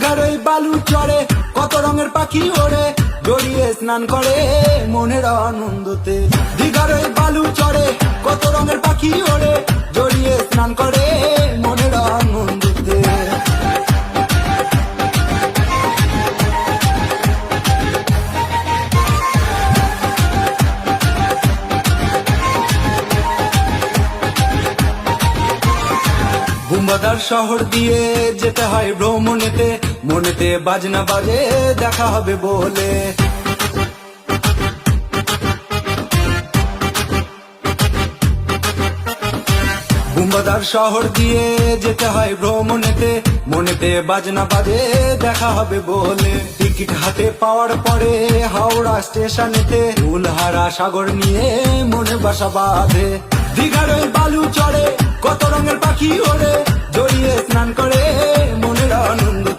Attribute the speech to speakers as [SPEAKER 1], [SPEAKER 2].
[SPEAKER 1] দীঘার ওই বালু চড়ে কত রঙের পাখি ওড়ে, জড়িয়ে স্নান করে মনের আনন্দতে। দীঘার ওই বালু চড়ে কত রঙের পাখি ওড়ে, জড়িয়ে স্নান করে মনের আনন্দতে। বুম্বাদার শহর দিয়ে যেতে হয় ভ্রমণেতে, মনেতে বাজনা বাজে দেখা হবে বলে। বুম্বাদার শহর দিয়ে যেতে হয় ভ্রমণেতে, মনেতে বাজনা বাজে দেখা হবে বলে। টিকিট হাতে পাওয়ার পরে হাওড়া স্টেশনেতে ফুলহারা সাগর নিয়ে মনে বাসা বাঁধে। দীঘার ওই বালু চড়ে কত রঙের পাখি ওড়ে, জড়িয়ে স্নান করে মনের আনন্দ।